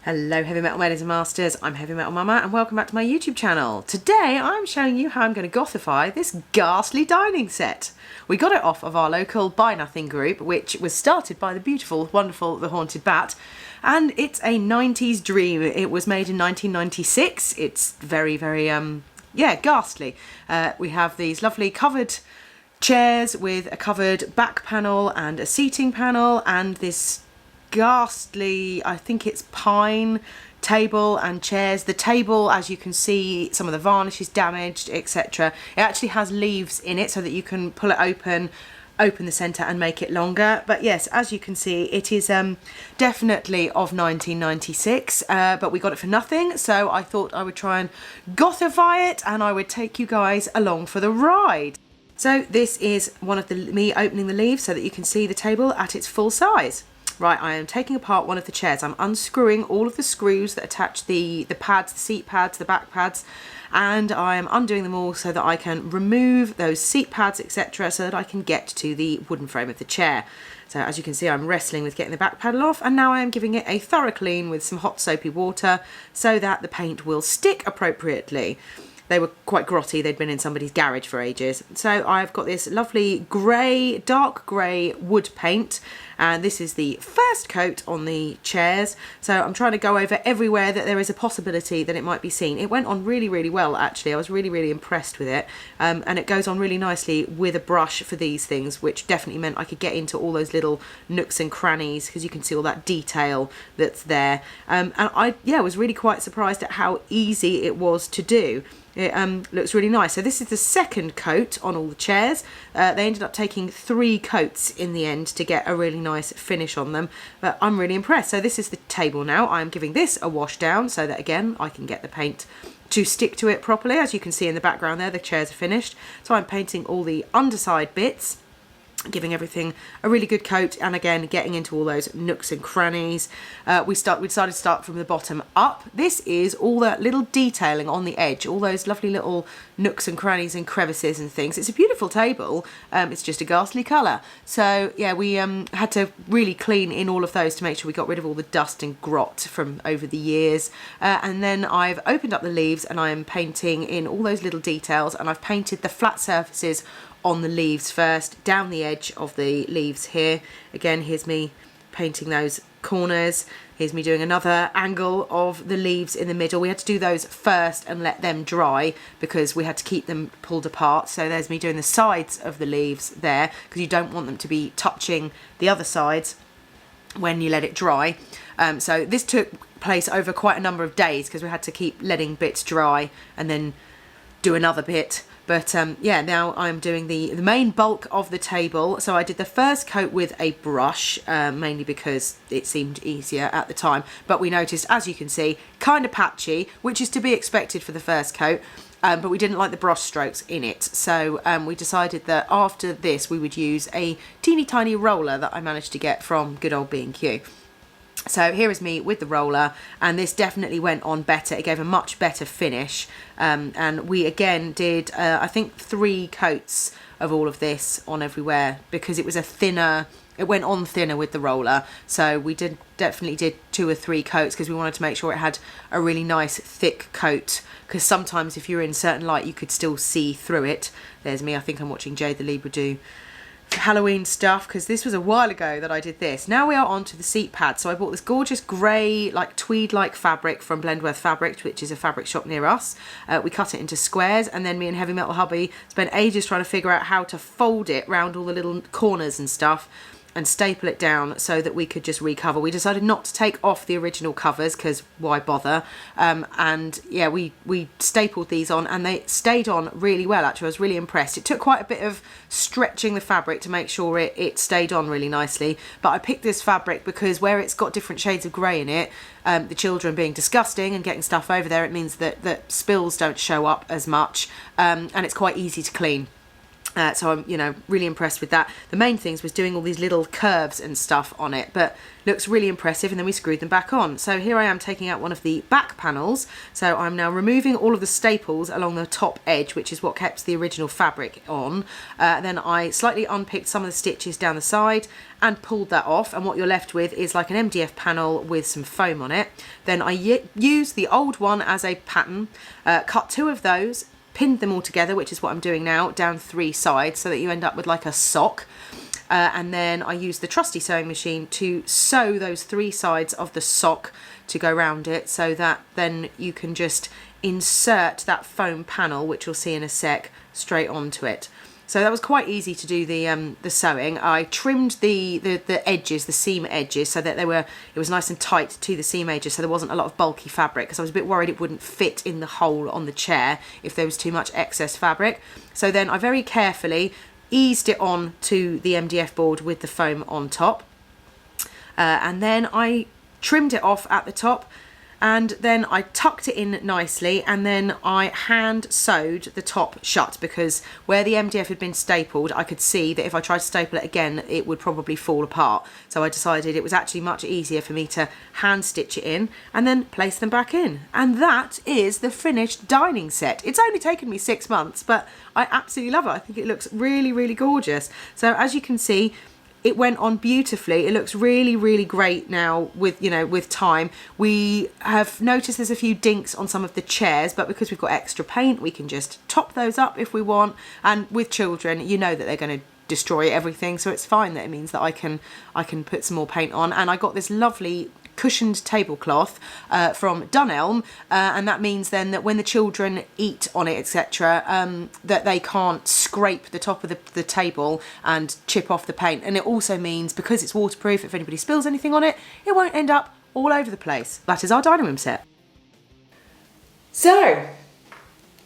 Hello Heavy Metal Maidens and Masters, I'm Heavy Metal Mama and welcome back to my YouTube channel. Today I'm showing you how I'm going to gothify this ghastly dining set. We got it off of our local Buy Nothing group, which was started by the beautiful, wonderful The Haunted Bat, and it's a 90s dream. It was made in 1996. It's very, ghastly. We have these lovely covered chairs with a covered back panel and a seating panel and this ghastly, I think it's pine table and chairs. The table, as you can see, some of the varnish is damaged, etc. It actually has leaves in it so that you can pull it open the centre and make it longer. But yes, as you can see, it is definitely of 1996, but we got it for nothing, so I thought I would try and gothify it and I would take you guys along for the ride. So this is one of me opening the leaves so that you can see the table at its full size. Right, I am taking apart one of the chairs. I'm unscrewing all of the screws that attach the pads, the seat pads, the back pads, and I am undoing them all so that I can remove those seat pads, etc., so that I can get to the wooden frame of the chair. So as you can see, I'm wrestling with getting the back panel off, and now I am giving it a thorough clean with some hot soapy water so that the paint will stick appropriately. They were quite grotty, they'd been in somebody's garage for ages. So I've got this lovely grey, dark grey wood paint, and this is the first coat on the chairs. So I'm trying to go over everywhere that there is a possibility that it might be seen. It went on really, really well, actually. I was really, really impressed with it. And it goes on really nicely with a brush for these things, which definitely meant I could get into all those little nooks and crannies, because you can see all that detail that's there. And I was really quite surprised at how easy it was to do. It looks really nice. So this is the second coat on all the chairs. They ended up taking 3 coats in the end to get a really nice finish on them, but I'm really impressed. So this is the table now. I'm giving this a wash down so that again I can get the paint to stick to it properly. As you can see in the background there, the chairs are finished. So I'm painting all the underside bits, giving everything a really good coat, and again getting into all those nooks and crannies. We decided to start from the bottom up. This is all that little detailing on the edge, all those lovely little nooks and crannies and crevices and things. It's a beautiful table. It's just a ghastly colour. So yeah, we had to really clean in all of those to make sure we got rid of all the dust and grot from over the years. And then I've opened up the leaves and I'm painting in all those little details, and I've painted the flat surfaces on the leaves first, down the edge of the leaves here. Again, here's me painting those corners. Here's me doing another angle of the leaves in the middle. We had to do those first and let them dry because we had to keep them pulled apart. So there's me doing the sides of the leaves there, because you don't want them to be touching the other sides when you let it dry. So this took place over quite a number of days because we had to keep letting bits dry and then do another bit. But yeah, now I'm doing the main bulk of the table. So I did the first coat with a brush, mainly because it seemed easier at the time. But we noticed, as you can see, kind of patchy, which is to be expected for the first coat. But we didn't like the brush strokes in it. So we decided that after this, we would use a teeny tiny roller that I managed to get from good old B&Q. So here is me with the roller, and this definitely went on better. It gave a much better finish, and we again did I think 3 coats of all of this on everywhere because it was a thinner, it went on thinner with the roller. So we definitely did 2 or 3 coats because we wanted to make sure it had a really nice thick coat, because sometimes if you're in certain light you could still see through it. There's me, I think I'm watching Jade the Libra do Halloween stuff, because this was a while ago that I did this. Now we are on to the seat pad. So I bought this gorgeous grey, like tweed-like fabric from Blendworth Fabrics, which is a fabric shop near us. We cut it into squares, and then me and Heavy Metal Hubby spent ages trying to figure out how to fold it round all the little corners and stuff and staple it down so that we could just recover. We decided not to take off the original covers because why bother? And yeah, we stapled these on and they stayed on really well. Actually, I was really impressed. It took quite a bit of stretching the fabric to make sure it stayed on really nicely. But I picked this fabric because where it's got different shades of grey in it, the children being disgusting and getting stuff over there, it means that spills don't show up as much, and it's quite easy to clean. So I'm, you know, really impressed with that. The main things was doing all these little curves and stuff on it, but looks really impressive. And then we screwed them back on. So here I am taking out one of the back panels. So I'm now removing all of the staples along the top edge, which is what kept the original fabric on. Then I slightly unpicked some of the stitches down the side and pulled that off. And what you're left with is like an MDF panel with some foam on it. Then I used the old one as a pattern, cut 2 of those, pinned them all together, which is what I'm doing now, down 3 sides, so that you end up with like a sock. And then I used the trusty sewing machine to sew those 3 sides of the sock to go around it, so that then you can just insert that foam panel, which you'll see in a sec, straight onto it. So that was quite easy to do the sewing. I trimmed the edges, the seam edges, so that it was nice and tight to the seam edges, so there wasn't a lot of bulky fabric, because I was a bit worried it wouldn't fit in the hole on the chair if there was too much excess fabric. So then I very carefully eased it on to the MDF board with the foam on top. And then I trimmed it off at the top, and then I tucked it in nicely, and then I hand sewed the top shut, because where the MDF had been stapled, I could see that if I tried to staple it again, it would probably fall apart. So I decided it was actually much easier for me to hand stitch it in and then place them back in. And that is the finished dining set. It's only taken me 6 months, but I absolutely love it. I think it looks really, really gorgeous. So as you can see, it went on beautifully. It looks really, really great now with, you know, with time. We have noticed there's a few dinks on some of the chairs, but because we've got extra paint, we can just top those up if we want. And with children, you know that they're going to destroy everything, so it's fine that it means that I can put some more paint on. And I got this lovely cushioned tablecloth from Dunelm, and that means then that when the children eat on it, etc., that they can't scrape the top of the table and chip off the paint. And it also means, because it's waterproof, if anybody spills anything on it, it won't end up all over the place. That is our dining room set. So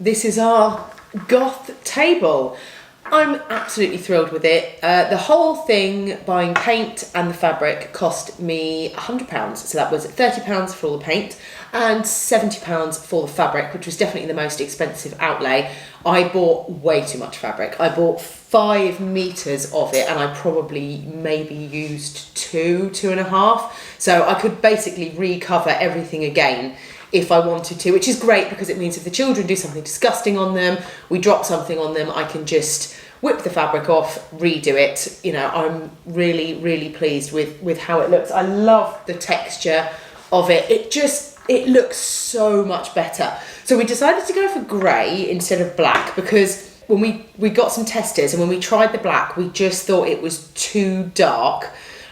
this is our Goth table. I'm absolutely thrilled with it. The whole thing, buying paint and the fabric, cost me £100. So that was £30 for all the paint and £70 for the fabric, which was definitely the most expensive outlay. I bought way too much fabric. I bought 5 meters of it, and I probably maybe used 2.5. So I could basically recover everything again if I wanted to, which is great, because it means if the children do something disgusting on them, we drop something on them, I can just whip the fabric off, redo it. You know, I'm really, really pleased with how it looks. I love the texture of it. It looks so much better. So we decided to go for grey instead of black, because when we got some testers, and when we tried the black, we just thought it was too dark.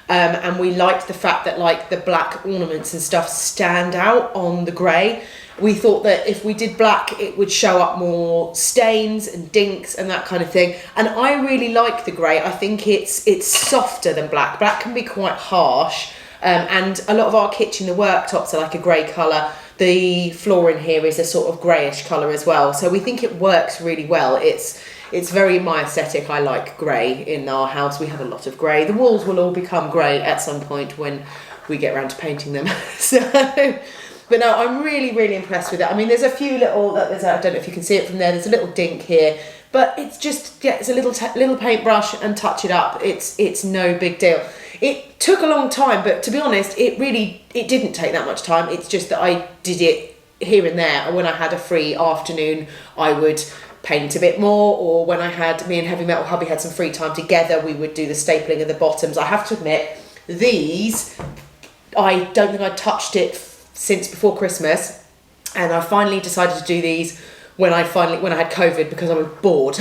And we liked the fact that like the black ornaments and stuff stand out on the grey. We thought that if we did black, it would show up more stains and dinks and that kind of thing. And I really like the grey. I think it's softer than black. Black can be quite harsh. And a lot of our kitchen, the worktops are like a grey colour. The floor in here is a sort of greyish colour as well. So we think it works really well. It's very my aesthetic. I like grey in our house. We have a lot of grey. The walls will all become grey at some point when we get around to painting them. But no, I'm really, really impressed with it. I mean, there's a few little, I don't know if you can see it from there, there's a little dink here, but it's just, yeah, it's a little paintbrush and touch it up. It's no big deal. It took a long time, but to be honest, it didn't take that much time. It's just that I did it here and there. And when I had a free afternoon, I would paint a bit more, or when me and Heavy Metal Hubby had some free time together, we would do the stapling of the bottoms. I have to admit, these, I don't think I touched it since before Christmas, and I finally decided to do these when I had COVID, because I was bored.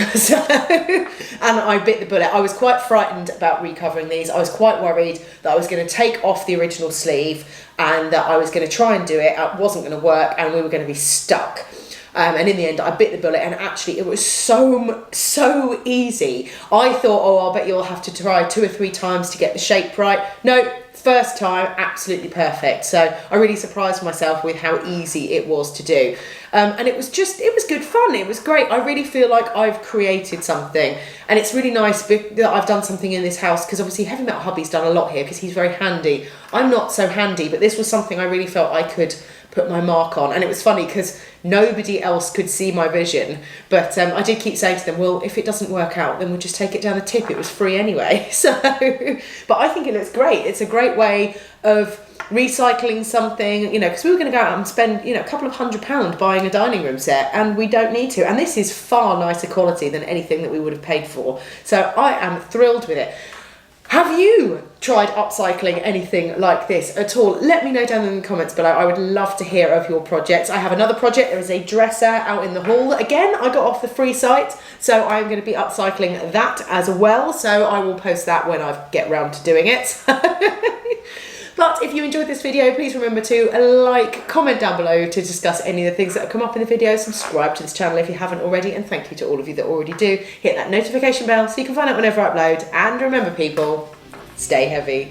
And I bit the bullet. I was quite frightened about recovering these. I was quite worried that I was going to take off the original sleeve and that I was going to try and do it. It wasn't going to work, and we were going to be stuck. And in the end, I bit the bullet, and actually it was so easy. I thought, oh, I'll bet you'll have to try 2 or 3 times to get the shape right. No, first time, absolutely perfect. So I really surprised myself with how easy it was to do. And it was good fun. It was great. I really feel like I've created something, and it's really nice that I've done something in this house, because obviously Heavy Metal Hubby's done a lot here because he's very handy. I'm not so handy, but this was something I really felt I could put my mark on. And it was funny because nobody else could see my vision, but I did keep saying to them, well, if it doesn't work out, then we'll just take it down the tip. It was free anyway. So, but I think it looks great. It's a great way of recycling something, you know, because we were going to go out and spend, you know, a couple of £100 buying a dining room set, and we don't need to. And this is far nicer quality than anything that we would have paid for. So I am thrilled with it. Have you tried upcycling anything like this at all? Let me know down in the comments below. I would love to hear of your projects. I have another project. There is a dresser out in the hall. Again, I got off the free site, so I'm going to be upcycling that as well. So I will post that when I get round to doing it. But if you enjoyed this video, please remember to like, comment down below to discuss any of the things that have come up in the video, subscribe to this channel if you haven't already, and thank you to all of you that already do. Hit that notification bell so you can find out whenever I upload, and remember people, stay heavy.